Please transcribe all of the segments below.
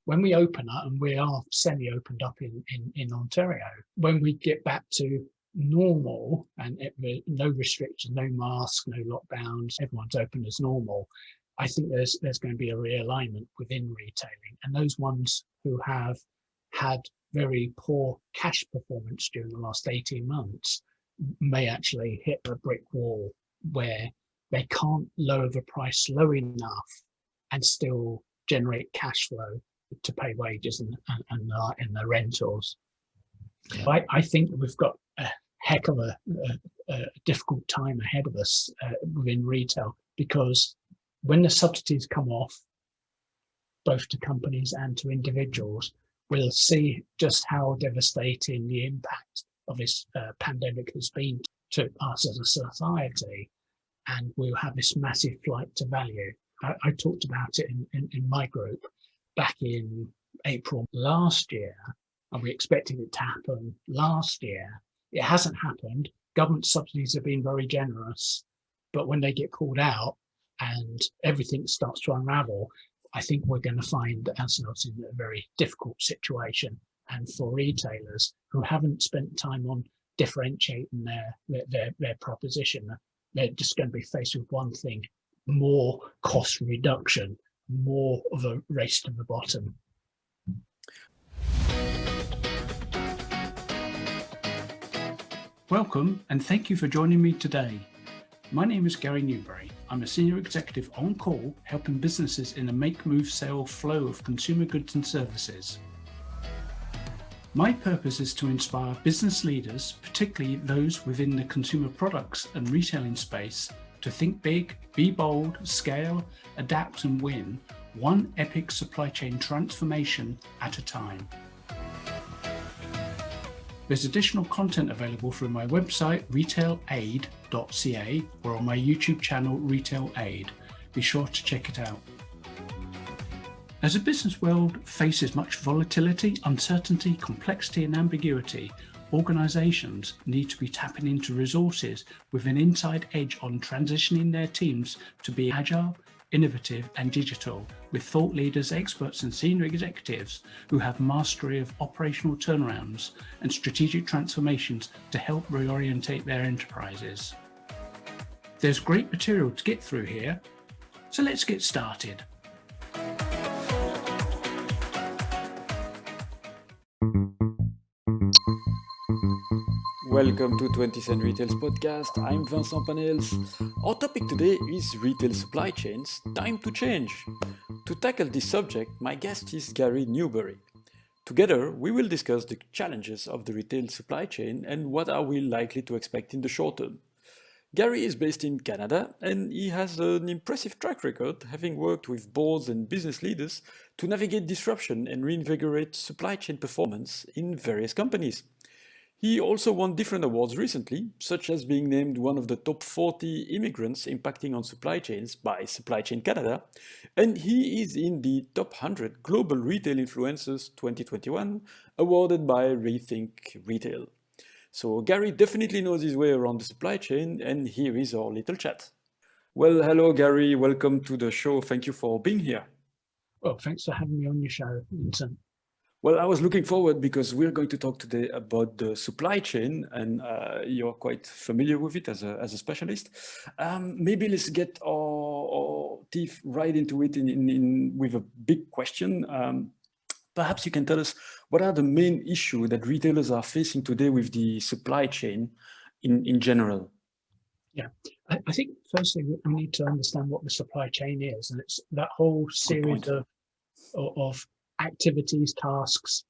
when we open up, and we are semi-opened up in Ontario, when we get back to normal and no restrictions, no masks, no lockdowns, everyone's open as normal, I think there's going to be a realignment within retailing. And those ones who have had very poor cash performance during the last 18 months may actually hit a brick wall where they can't lower the price low enough and still generate cash flow to pay wages and the rentals. I think we've got a heck of a difficult time ahead of us within retail, because when the subsidies come off, both to companies and to individuals, we'll see just how devastating the impact of this pandemic has been to us as a society, and we'll have this massive flight to value. I talked about it in my group back in April last year, and we expected it to happen last year. It hasn't happened. Government subsidies have been very generous, but when they get called out and everything starts to unravel, I think we're going to find ourselves in a very difficult situation. And for retailers who haven't spent time on differentiating their proposition, they're just going to be faced with one thing: more cost reduction, more of a race to the bottom. Welcome, and thank you for joining me today. My name is Gary Newbury. I'm a senior executive on call, helping businesses in a make, move, sell flow of consumer goods and services. My purpose is to inspire business leaders, particularly those within the consumer products and retailing space, to think big, be bold, scale, adapt and win, one epic supply chain transformation at a time. There's additional content available through my website, RetailAID.ca, or on my YouTube channel, RetailAID. Be sure to check it out. As the business world faces much volatility, uncertainty, complexity, and ambiguity, organizations need to be tapping into resources with an inside edge on transitioning their teams to be agile, innovative, and digital, with thought leaders, experts, and senior executives who have mastery of operational turnarounds and strategic transformations to help reorientate their enterprises. There's great material to get through here, so let's get started. Welcome to 20th Century Retail's podcast. I'm Vincent Panneels. Our topic today is retail supply chains, time to change. To tackle this subject, my guest is Gary Newbury. Together, we will discuss the challenges of the retail supply chain and what are we likely to expect in the short term. Gary is based in Canada and he has an impressive track record, having worked with boards and business leaders to navigate disruption and reinvigorate supply chain performance in various companies. He also won different awards recently, such as being named one of the top 40 immigrants impacting on supply chains by Supply Chain Canada, and he is in the top 100 Global Retail Influencers 2021, awarded by Rethink Retail. So Gary definitely knows his way around the supply chain, and here is our little chat. Well, hello Gary, welcome to the show. Thank you for being here. Well, thanks for having me on your show, Vincent. Well, I was looking forward because we're going to talk today about the supply chain, and you're quite familiar with it as a specialist. Maybe let's get our teeth right into it with a big question. Perhaps you can tell us what are the main issues that retailers are facing today with the supply chain in general? Yeah, I think firstly we need to understand what the supply chain is, and it's that whole series of activities, tasks,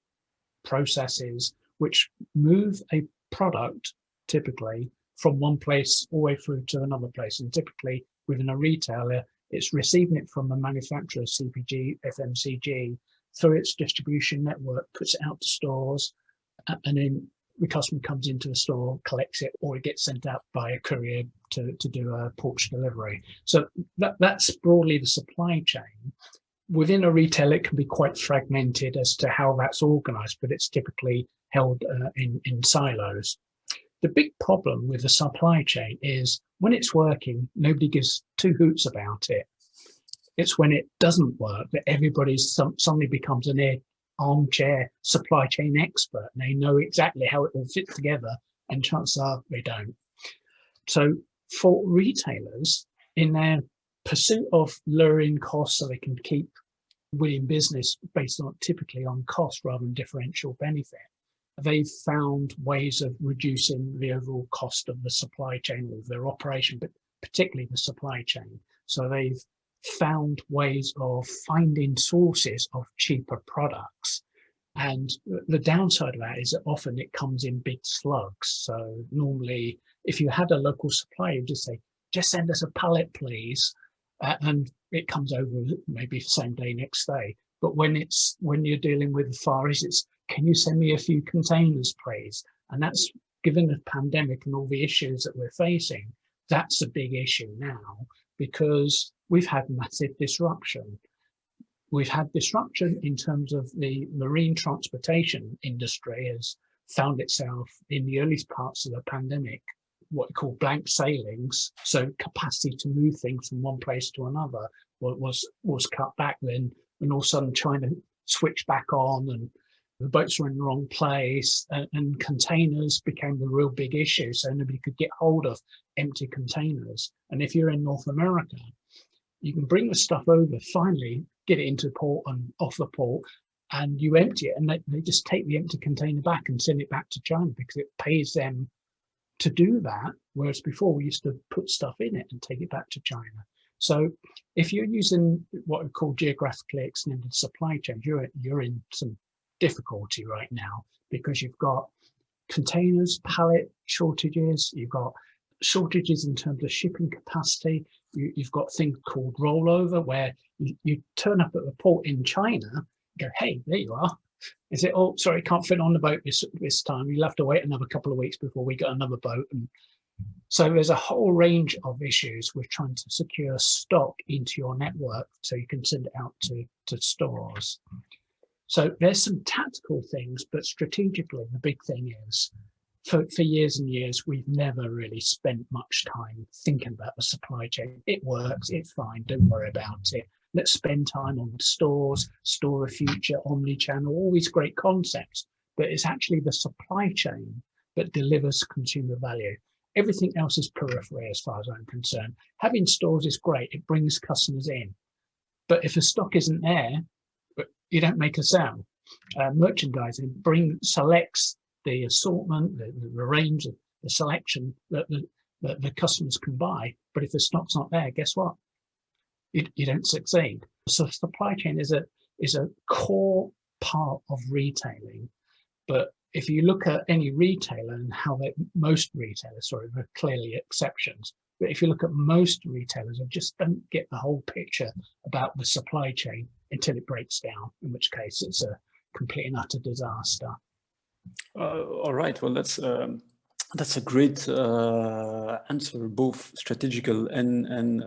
processes, which move a product typically from one place all the way through to another place. And typically within a retailer, it's receiving it from the manufacturer, CPG, FMCG, through its distribution network, puts it out to stores, and then the customer comes into the store, collects it, or it gets sent out by a courier to do a porch delivery. So that's broadly the supply chain. Within a retail, it can be quite fragmented as to how that's organized, but it's typically held in silos. The big problem with the supply chain is when it's working, nobody gives two hoots about it. It's when it doesn't work that everybody suddenly becomes an armchair supply chain expert, and they know exactly how it all fits together, and chances are they don't. So for retailers, in their pursuit of lowering costs so they can keep winning business based on typically on cost rather than differential benefit, they've found ways of reducing the overall cost of the supply chain of their operation, but particularly the supply chain. So they've found ways of finding sources of cheaper products. And the downside of that is that often it comes in big slugs. So normally, if you had a local supplier, you just say, just send us a pallet, please. And it comes over maybe the same day, next day. But when you're dealing with the Far East, it's, can you send me a few containers, please? And that's, given the pandemic and all the issues that we're facing, that's a big issue now, because we've had massive disruption. We've had disruption in terms of the marine transportation industry has found itself in the earliest parts of the pandemic, what we call blank sailings. So capacity to move things from one place to another was cut back then, when all of a sudden China switched back on and the boats were in the wrong place, and containers became the real big issue. So nobody could get hold of empty containers. And if you're in North America, you can bring the stuff over, finally get it into port and off the port, and you empty it, and they just take the empty container back and send it back to China because it pays them to do that. Whereas before we used to put stuff in it and take it back to China. So if you're using what we call geographically extended supply chains, you're in some difficulty right now, because you've got containers, pallet shortages, you've got shortages in terms of shipping capacity. You've got things called rollover, where you turn up at the port in China, go, hey, there you are. Is it, oh, sorry, can't fit on the boat this time. You'll have to wait another couple of weeks before we get another boat. And so there's a whole range of issues with trying to secure stock into your network so you can send it out to stores. So there's some tactical things, but strategically, the big thing is, for years and years, we've never really spent much time thinking about the supply chain. It works, it's fine, don't worry about it. Let's spend time on stores, store of future, omni-channel, all these great concepts. But it's actually the supply chain that delivers consumer value. Everything else is periphery as far as I'm concerned. Having stores is great, it brings customers in. But if the stock isn't there, you don't make a sale. Merchandising selects the assortment, the range, the selection that the customers can buy. But if the stock's not there, guess what? You don't succeed. So supply chain is a core part of retailing. But if you look at any retailer and how most retailers, sorry, there are clearly exceptions, but if you look at most retailers, they just don't get the whole picture about the supply chain until it breaks down, in which case it's a complete and utter disaster. All right. Well, that's a great answer, both strategical and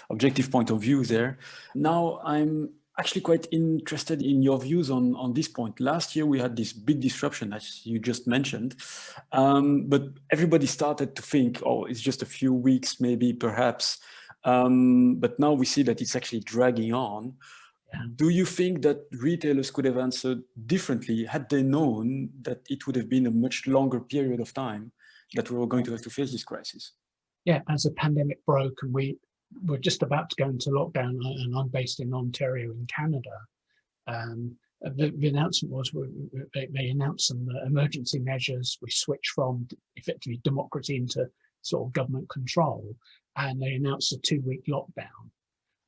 objective point of view there. Now, I'm actually quite interested in your views on this point. Last year, we had this big disruption, as you just mentioned, but everybody started to think, oh, it's just a few weeks, maybe, perhaps. But now we see that it's actually dragging on. Do you think that retailers could have answered differently had they known that it would have been a much longer period of time that we were going to have to face this crisis? Yeah, as the pandemic broke and we were just about to go into lockdown, and I'm based in Ontario in Canada, the announcement was they announced some emergency measures. We switched from effectively democracy into sort of government control, and they announced a 2-week lockdown.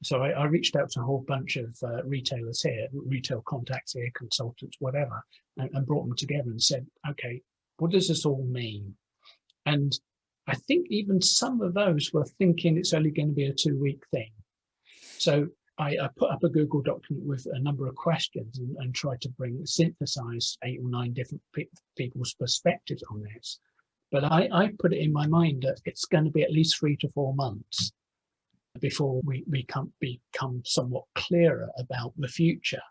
So I reached out to a whole bunch of retailers here, retail contacts here, consultants, whatever, and brought them together and said, okay, what does this all mean? And I think even some of those were thinking it's only going to be a 2-week thing. So I put up a Google document with a number of questions and tried to synthesize 8 or 9 different people's perspectives on this. But I put it in my mind that it's going to be at least 3 to 4 months before we become somewhat clearer about the future.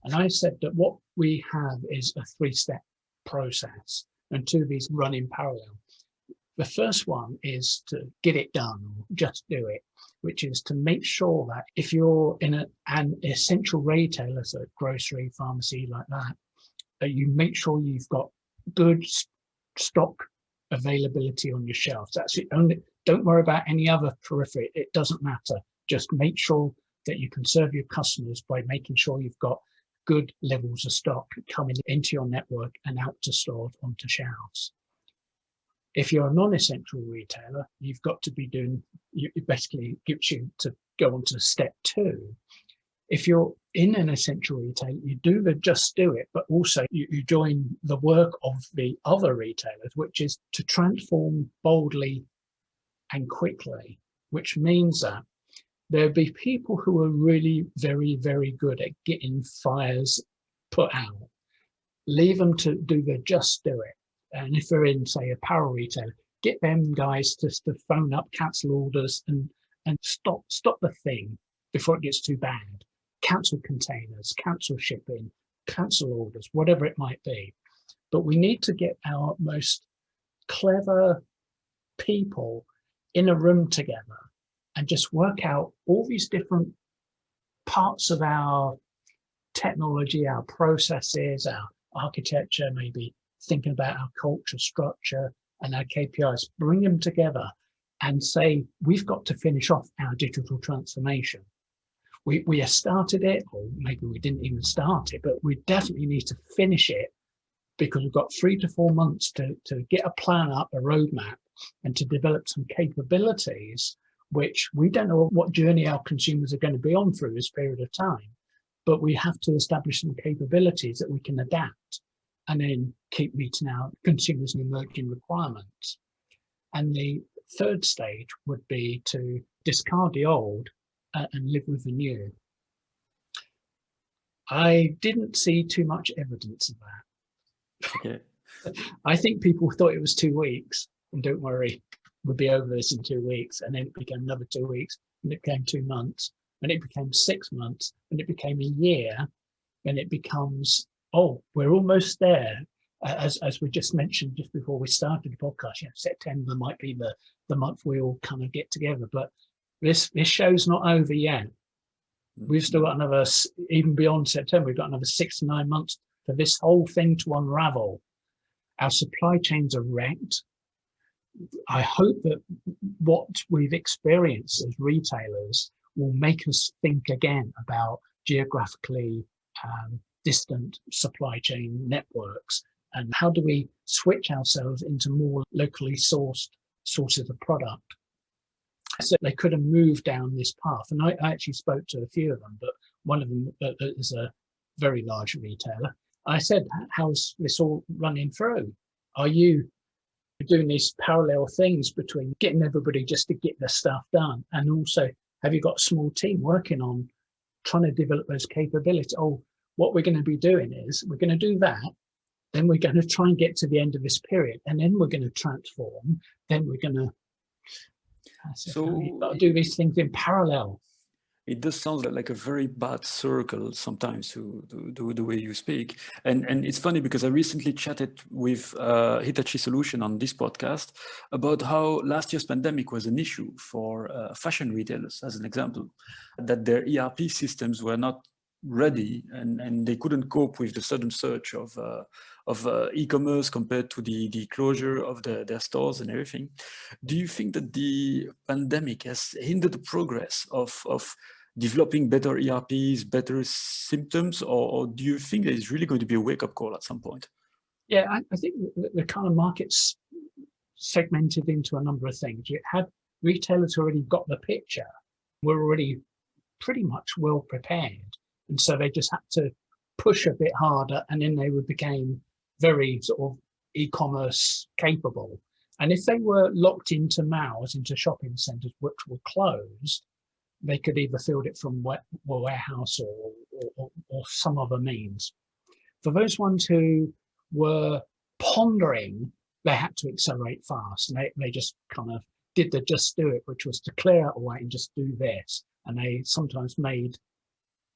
And I said that what we have is a 3-step process, and 2 of these run in parallel. The first one is to get it done, or just do it, which is to make sure that if you're in an essential retailer, so grocery, pharmacy, like that you make sure you've got good stock availability on your shelves. That's it. Only, don't worry about any other periphery. It doesn't matter. Just make sure that you can serve your customers by making sure you've got good levels of stock coming into your network and out to stores onto shelves. If you're a non-essential retailer, you've got to be doing, it basically gives you to go on to step 2. If you're in an essential retailer, you do the just do it, but also you join the work of the other retailers, which is to transform boldly and quickly, which means that there'll be people who are really very, very good at getting fires put out. Leave them to do the just do it. And if they're in, say, apparel retailer, get them guys just to phone up, cancel orders, and stop the thing before it gets too bad. Cancel containers, cancel shipping, cancel orders, whatever it might be. But we need to get our most clever people in a room together and just work out all these different parts of our technology, our processes, our architecture, maybe thinking about our culture, structure, and our KPIs, bring them together and say, we've got to finish off our digital transformation. We have started it, or maybe we didn't even start it, but we definitely need to finish it, because we've got 3 to 4 months to get a plan up, a roadmap, and to develop some capabilities, which we don't know what journey our consumers are going to be on through this period of time, but we have to establish some capabilities that we can adapt and then keep meeting our consumers' emerging requirements. And the third stage would be to discard the old and live with the new. I didn't see too much evidence of that. Okay. I think people thought it was 2 weeks, and don't worry, we'll be over this in 2 weeks. And then it became another 2 weeks, and it became 2 months, and it became 6 months, and it became a year, and it becomes, oh, we're almost there. As we just mentioned just before we started the podcast, September might be the month we all kind of get together, but this show's not over yet. We've still got another, even beyond September, we've got another 6 to 9 months for this whole thing to unravel. Our supply chains are wrecked. I hope that what we've experienced as retailers will make us think again about geographically distant supply chain networks, and how do we switch ourselves into more locally sourced sources of product. So they could have moved down this path. And I actually spoke to a few of them, but one of them is a very large retailer. I said, how's this all running through? Are you doing these parallel things between getting everybody just to get their stuff done, and also have you got a small team working on trying to develop those capabilities? Oh, what we're going to be doing is we're going to do that, then we're going to try and get to the end of this period, and then we're going to transform, then we're going to you've got to do these things in parallel. It does sound like a very bad circle sometimes, to the way you speak. And it's funny because I recently chatted with Hitachi Solution on this podcast about how last year's pandemic was an issue for fashion retailers, as an example, that their ERP systems were not ready, and they couldn't cope with the sudden surge of e-commerce compared to the closure of their stores and everything. Do you think that the pandemic has hindered the progress of developing better ERPs, better symptoms, or do you think there is really going to be a wake-up call at some point? Yeah, I think the kind of market's segmented into a number of things. You had retailers who already got the picture, were already pretty much well prepared, and so they just had to push a bit harder, and then they became very sort of e-commerce capable. And if they were locked into malls, into shopping centres which were closed, they could either field it from warehouse or some other means. For those ones who were pondering, they had to accelerate fast, and they just kind of did the just do it, which was to clear out away and just do this. And they sometimes made,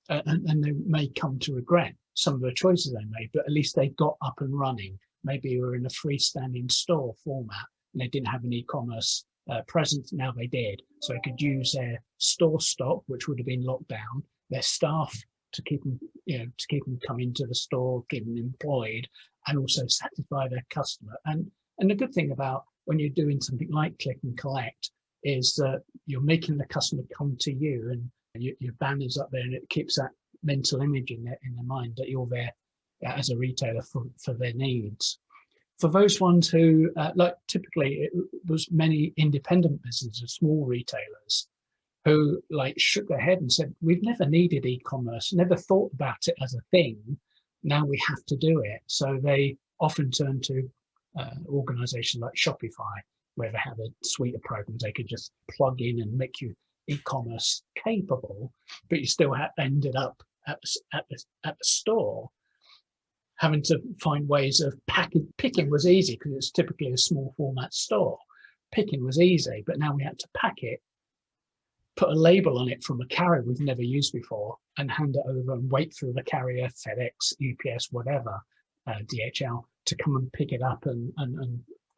and they may come to regret some of the choices they made, but at least they got up and running. Maybe you were in a freestanding store format, and they didn't have an e-commerce presence. Now they did, so they could use their store stock, which would have been locked down, their staff to keep them, to keep them coming to the store, keep them employed, and also satisfy their customer. And the good thing about when you're doing something like click and collect is that you're making the customer come to you, and your banner's up there, and it keeps that mental image in their mind that you're there as a retailer for their needs. For those ones who, like typically it was many independent businesses, small retailers, who like shook their head and said, we've never needed e-commerce, never thought about it as a thing. Now we have to do it. So they often turn to organizations like Shopify, where they have a suite of programs they could just plug in and make you e-commerce capable, but you still ended up at the store having to find ways of picking was easy because it's typically a small format store. Picking was easy, but now we had to pack it, put a label on it from a carrier we've never used before, and hand it over and wait for the carrier, FedEx, UPS, whatever, DHL, to come and pick it up and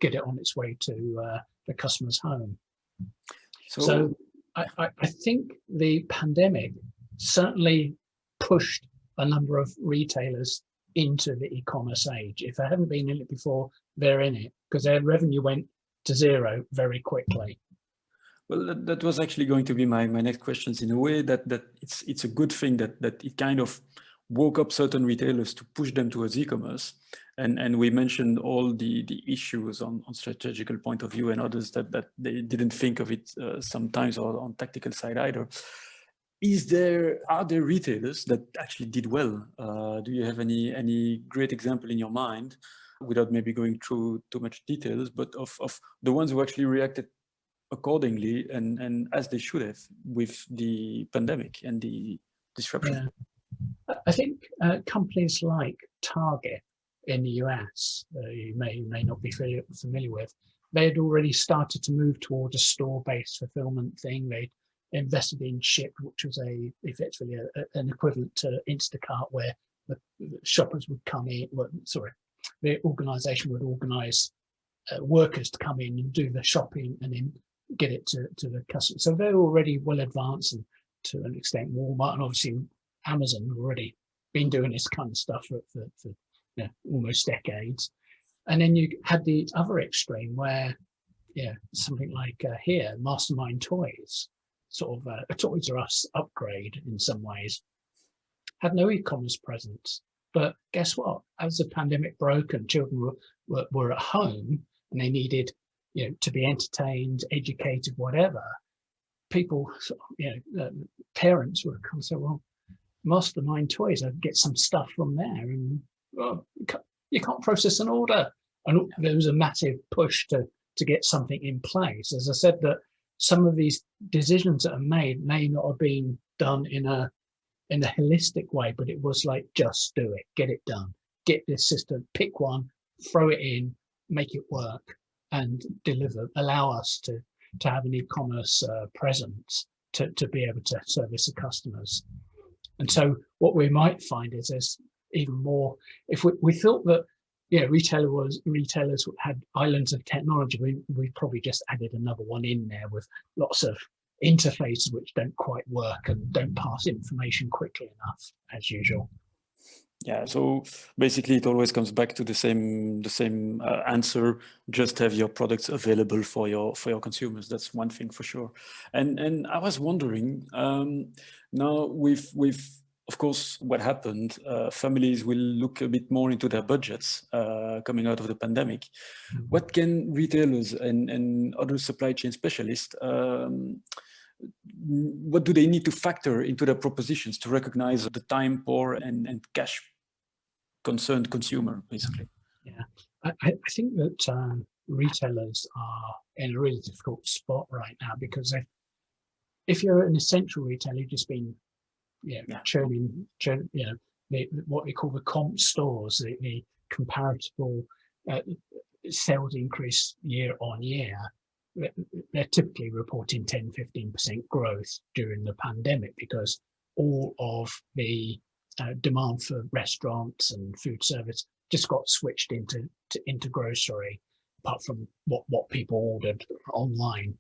get it on its way to the customer's home. So I think the pandemic certainly pushed a number of retailers into the e-commerce age. If they haven't been in it before, they're in it because their revenue went to zero very quickly. Well, that was actually going to be my next questions, in a way that it's a good thing that it kind of woke up certain retailers to push them towards e-commerce. And we mentioned all the issues on strategical point of view and others that they didn't think of it sometimes, or on tactical side either. Are there retailers that actually did well? Do you have any great example in your mind, without maybe going through too much details, but of the ones who actually reacted accordingly and as they should have with the pandemic and the disruption? Yeah. I think companies like Target in the US, you may not be familiar with, they had already started to move towards a store-based fulfillment thing. They'd invested in Ship, which was effectively an equivalent to Instacart, where the shoppers would come in. The organisation would organise workers to come in and do the shopping and then get it to the customer. So they're already well advanced, and to an extent Walmart and obviously Amazon have already been doing this kind of stuff for almost decades. And then you had the other extreme where something like here, Mastermind Toys, sort of a Toys R Us upgrade in some ways, had no e-commerce presence. But guess what? As the pandemic broke and children were at home and they needed to be entertained, educated, whatever, people, parents would come and say, well, Mastermind Toys, I can get some stuff from there, and you can't process an order. And there was a massive push to get something in place. As I said, that some of these decisions that are made may not have been done in a holistic way, but it was like, just do it, get it done, get this system, pick one, throw it in, make it work, and deliver, allow us to have an e-commerce presence to be able to service the customers. And so what we might find is there's even more, if we thought that retailers had islands of technology, we probably just added another one in there with lots of interfaces which don't quite work and don't pass information quickly enough, as usual. Yeah, so basically it always comes back to the same answer. Just have your products available for your consumers. That's one thing for sure. And I was wondering, now with of course what happened, families will look a bit more into their budgets coming out of the pandemic. What can retailers and other supply chain specialists, what do they need to factor into their propositions to recognize the time poor and cash concerned consumer, basically? Yeah, I think that retailers are in a really difficult spot right now, because if you're an essential retailer, you've just been churning, what we call the comp stores, the comparable sales increase year on year. They're typically reporting 10-15% growth during the pandemic, because all of the demand for restaurants and food service just got switched into grocery. apart from what people ordered online.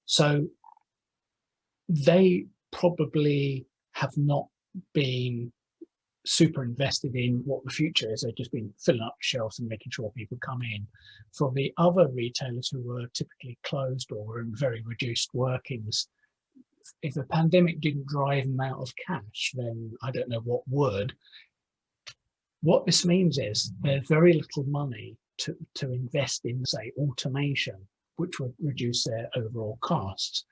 So they probably have not been super invested in what the future is. They've just been filling up shelves and making sure people come in. For the other retailers who were typically closed or were in very reduced workings, if the pandemic didn't drive them out of cash, then I don't know what would. What this means is there's very little money to invest in, say, automation, which would reduce their overall costs.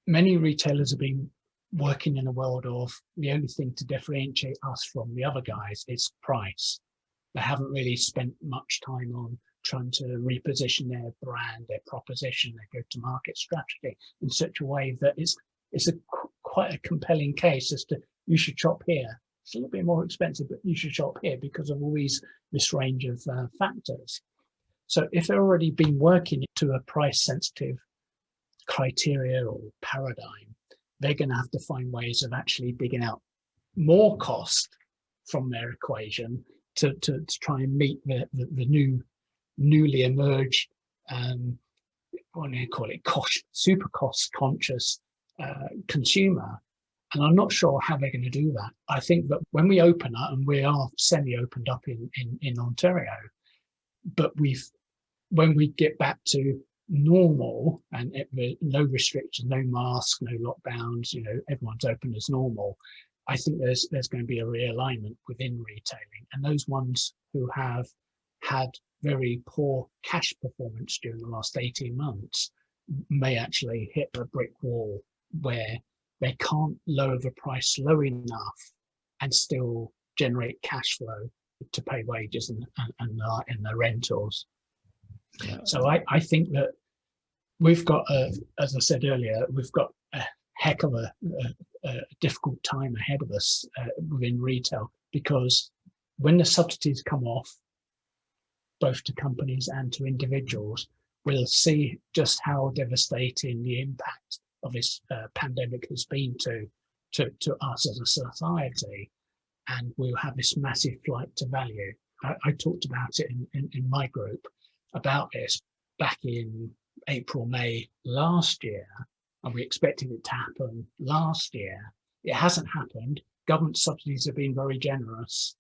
Many retailers have been working in a world of the only thing to differentiate us from the other guys is price. They haven't really spent much time on trying to reposition their brand, their proposition, their go-to-market strategy in such a way that it's quite a compelling case as to you should shop here. It's a little bit more expensive, but you should shop here because of all this range of factors. So if they've already been working to a price-sensitive criteria or paradigm, they're going to have to find ways of actually digging out more cost from their equation to try and meet the newly emerged, what do you call it, super cost conscious consumer. And I'm not sure how they're going to do that. I think that when we open up, and we are semi-opened up in Ontario, but when we get back to normal and no restrictions, no masks, no lockdowns, everyone's open as normal, I think there's going to be a realignment within retailing. And those ones who have had very poor cash performance during the last 18 months may actually hit a brick wall where they can't lower the price low enough and still generate cash flow to pay wages and the rentals. Yeah. So I think that we've got, as I said earlier, we've got a heck of a difficult time ahead of us within retail, because when the subsidies come off, both to companies and to individuals, we'll see just how devastating the impact of this pandemic has been to us as a society, and we'll have this massive flight to value. I talked about it in my group about this back in April, May last year, and we expected it to happen last year. It hasn't happened. Government subsidies have been very generous,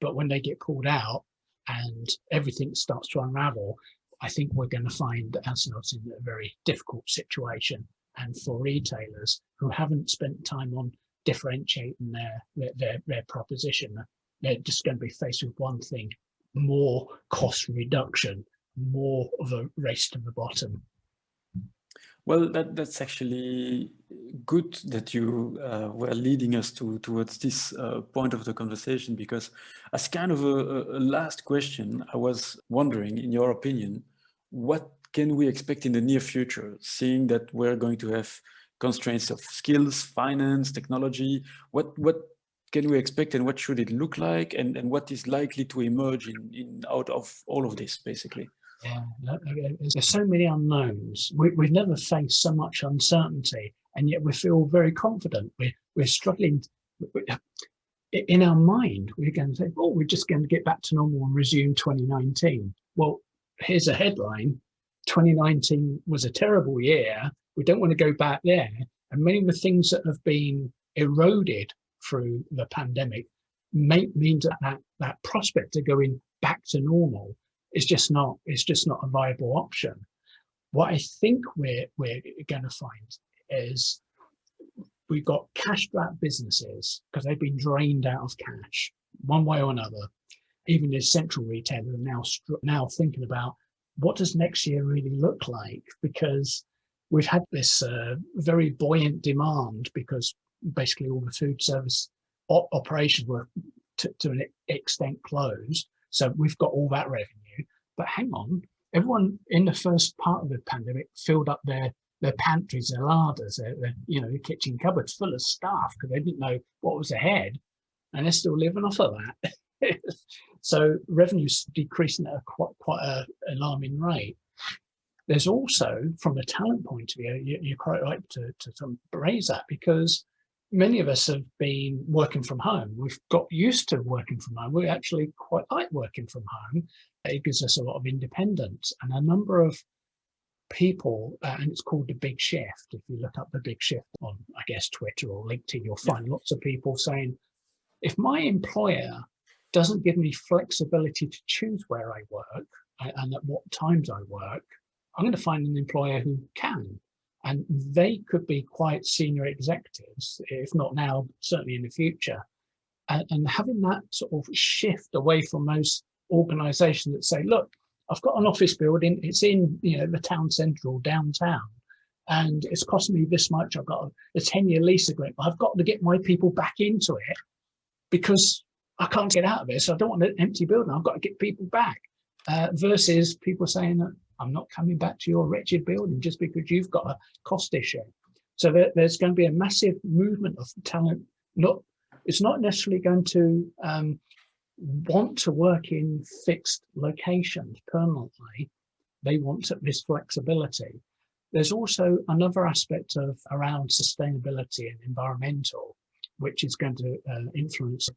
but when they get pulled out and everything starts to unravel, I think we're going to find ourselves in a very difficult situation. And for retailers who haven't spent time on differentiating their proposition, they're just going to be faced with one thing: more cost reduction, more of a race to the bottom. Well, that's actually good that you were leading us towards this point of the conversation, because as kind of a last question, I was wondering, in your opinion, what can we expect in the near future, seeing that we're going to have constraints of skills, finance, technology? What can we expect, and what should it look like, and what is likely to emerge out of all of this, basically? Yeah, there's so many unknowns. We've never faced so much uncertainty, and yet we feel very confident. We're struggling. In our mind, we're going to say, "Oh, we're just going to get back to normal and resume 2019." Well, here's a headline: 2019 was a terrible year. We don't want to go back there. And many of the things that have been eroded through the pandemic means that prospect of going back to normal is just not a viable option. What I think we're going to find is we've got cash-strapped businesses because they've been drained out of cash one way or another. Even the essential retailers are now thinking about, what does next year really look like? Because we've had this very buoyant demand, because basically all the food service operations were to an extent closed. So we've got all that revenue. But hang on, everyone in the first part of the pandemic filled up their pantries, their larders, their kitchen cupboards full of stuff because they didn't know what was ahead, and they're still living off of that. So revenue's decreasing at quite a alarming rate. There's also, from a talent point of view, you're quite right to raise that, because many of us have been working from home. We've got used to working from home. We actually quite like working from home. It gives us a lot of independence, and a number of people, and it's called the big shift. If you look up the big shift on, I guess, Twitter or LinkedIn, you'll find lots of people saying, if my employer doesn't give me flexibility to choose where I work and at what times I work, I'm going to find an employer who can. And they could be quite senior executives, if not now, certainly in the future. And having that sort of shift away from those organizations that say, look, I've got an office building, it's in the town centre or downtown, and it's costing me this much. I've got a 10-year lease agreement. I've got to get my people back into it because I can't get out of it. So I don't want an empty building. I've got to get people back. Versus people saying that I'm not coming back to your wretched building just because you've got a cost issue. So there's going to be a massive movement of talent. It's not necessarily going to want to work in fixed locations permanently. They want this flexibility. There's also another aspect of around sustainability and environmental, which is going to influence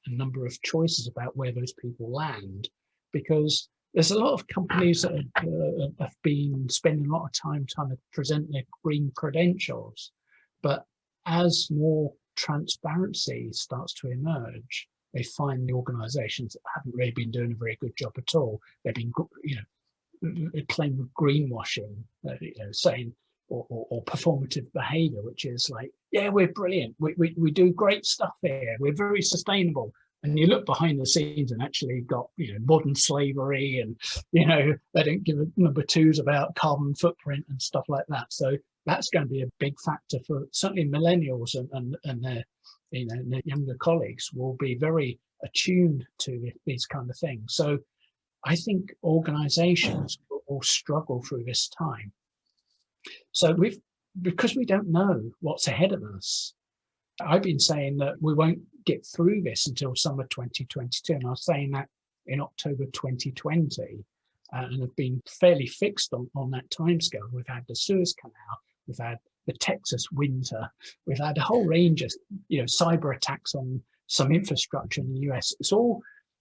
a number of choices about where those people land, because there's a lot of companies that have been spending a lot of time trying to present their green credentials. But as more transparency starts to emerge, they find the organizations that haven't really been doing a very good job at all. They've been, claiming greenwashing, saying, or performative behavior, which is like, yeah, we're brilliant. We do great stuff here. We're very sustainable. And you look behind the scenes and actually got, modern slavery and, they don't give number twos about carbon footprint and stuff like that. So that's going to be a big factor for certainly millennials and their, their younger colleagues will be very attuned to these kind of things. So I think organizations will struggle through this time. So because we don't know what's ahead of us, I've been saying that we won't get through this until summer 2022. And I was saying that in October 2020, and have been fairly fixed on that timescale. We've had the Suez Canal, we've had the Texas winter, we've had a whole range of, cyber attacks on some infrastructure in the US.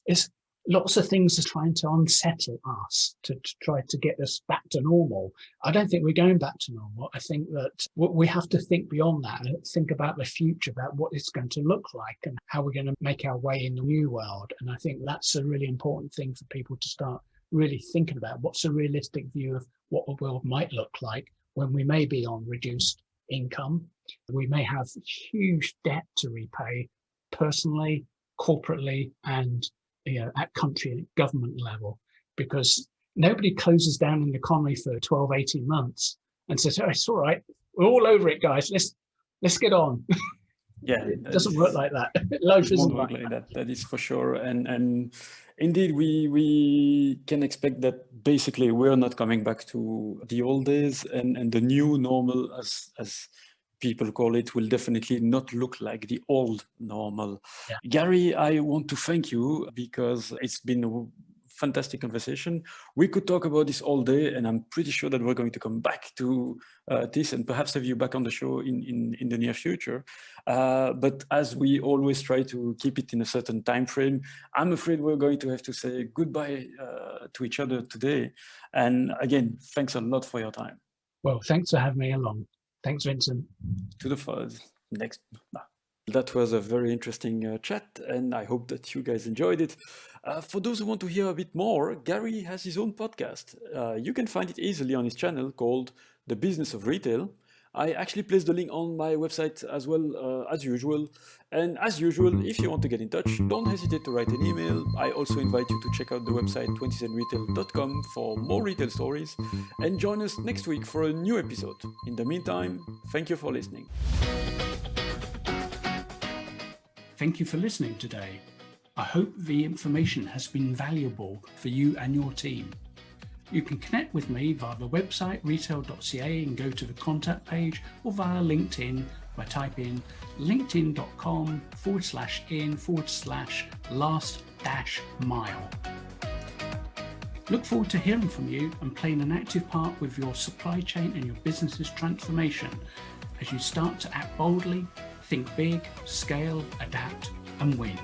It's lots of things are trying to unsettle us to try to get us back to normal. I don't think we're going back to normal. I think that we have to think beyond that and think about the future, about what it's going to look like and how we're going to make our way in the new world. And I think that's a really important thing for people to start really thinking about. What's a realistic view of what the world might look like when we may be on reduced income? We may have huge debt to repay personally, corporately, and at country and government level, because nobody closes down an economy for 12, 18 months and says, oh, it's all right, we're all over it, guys, let's get on. Yeah, it doesn't work like that. Life isn't like that. That is for sure. And indeed, we can expect that basically we're not coming back to the old days, and the new normal, as people call it, will definitely not look like the old normal. Yeah. Gary, I want to thank you because it's been a fantastic conversation. We could talk about this all day, and I'm pretty sure that we're going to come back to this and perhaps have you back on the show in the near future. But as we always try to keep it in a certain time frame, I'm afraid we're going to have to say goodbye to each other today. And again, thanks a lot for your time. Well, thanks for having me along. Thanks, Vincent. To the next. That was a very interesting chat, and I hope that you guys enjoyed it. For those who want to hear a bit more, Gary has his own podcast. You can find it easily on his channel called The Business of Retail. I actually placed the link on my website as well, as usual. And as usual, if you want to get in touch, don't hesitate to write an email. I also invite you to check out the website 20centretail.com for more retail stories, and join us next week for a new episode. In the meantime, thank you for listening. Thank you for listening today. I hope the information has been valuable for you and your team. You can connect with me via the website retail.ca and go to the contact page, or via LinkedIn by typing linkedin.com/in/last-mile. Look forward to hearing from you and playing an active part with your supply chain and your business's transformation as you start to act boldly, Think big, scale, adapt, and win.